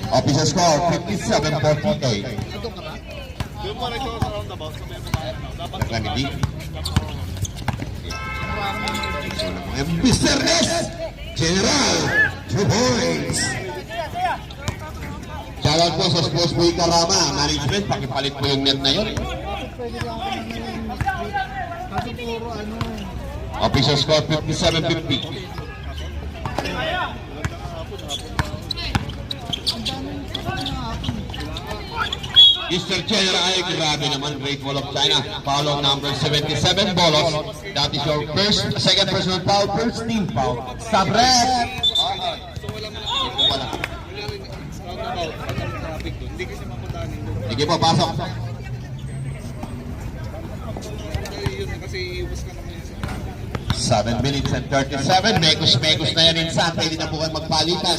Official score, 57-48. Mr. S. General, 2 points. Shoutout po sa Sports Boy Karama. Management, pakipalit po yung net na yun. Official score, 57-50. Mr. General, ay grabe naman, Great Wall of China. Foul on number 77, Bolos. That is your second personal foul, first team foul. Sabrek! Sige po, pasok. 7 minutes and 37. Mekos na yan insan. Pwede na po kayo magpalitan.